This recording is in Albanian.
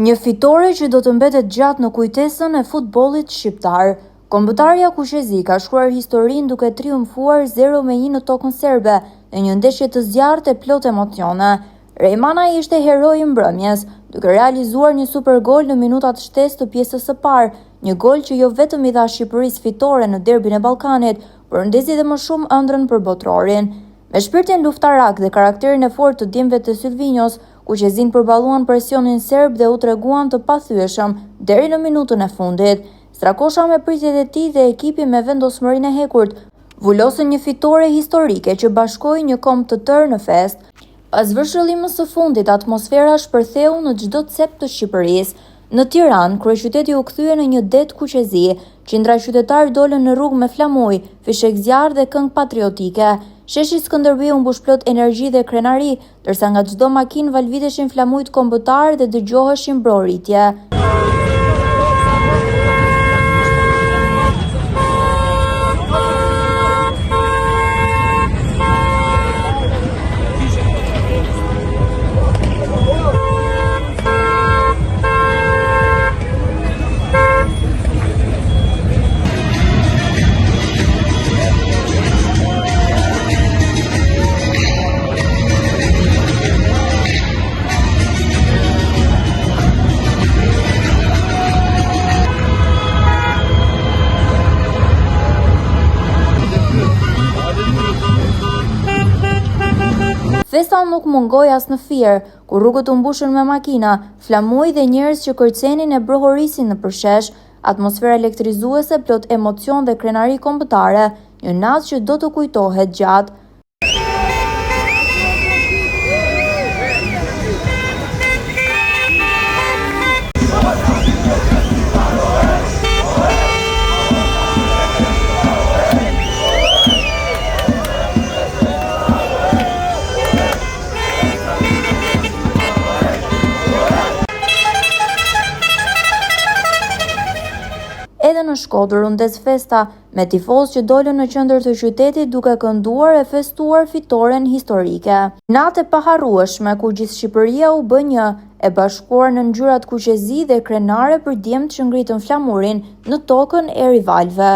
Një fitore që do të mbetet gjatë në kujtesën e futbollit shqiptar. Kombëtarja Kuqezi ka shkruar historinë duke triumfuar 0-1 në tokën serbe në një ndeshje të zjarrt e plot emocione. Rejmana ishte heroi i mbrëmjes, duke realizuar një super gol në minutat shtesë të pjesës së parë, një gol që jo vetëm i dha Shqipërisë fitore në derbin e Ballkanit, por ndezi dhe më shumë ëndrrën për botrorin. Me shpirtin luftarak dhe karakterin e fortë të djemve të Sylvinjos, Kuqezin përballuan presionin serb dhe u treguan të pathyeshëm deri në minutën e fundit. Strakosha me pritjet e tij dhe ekipi me vendosmërinë e hekurt vulosën një fitore historike që bashkoi një komb të tërë në fest. Pas vështrëllimës së fundit, atmosfera shpërtheu në çdo cep të Shqipërisë. Në Tiranë, kryeqyteti u kthye në një det Kuqezi, qindra qytetarë dolën në rrugë me flamuj, fishek zjarr dhe këngë patriotike. Sheshi Skënderbeu mbush plot energji dhe krenari, ndërsa nga çdo makinë valviteshin flamujt kombëtar dhe dëgjoheshin broritje. Festa nuk mungoi as në Fier, ku rrugët u mbushën me makina, flamuj dhe njerëz që kërcenin e brohorisin në përshesh, atmosfera elektrizuese plot emocion dhe krenari kombëtare, një natë që do të kujtohet gjatë. Edhe në Shkodër u ndes festa, me tifozë që dolën në qendër të qytetit duke kënduar e festuar fitoren historike. Natë e paharrueshme ku gjithë Shqipëria u bë një, e bashkuar në ngjyrat Kuqezi dhe krenare për djemtë që ngritën flamurin në tokën e rivalëve.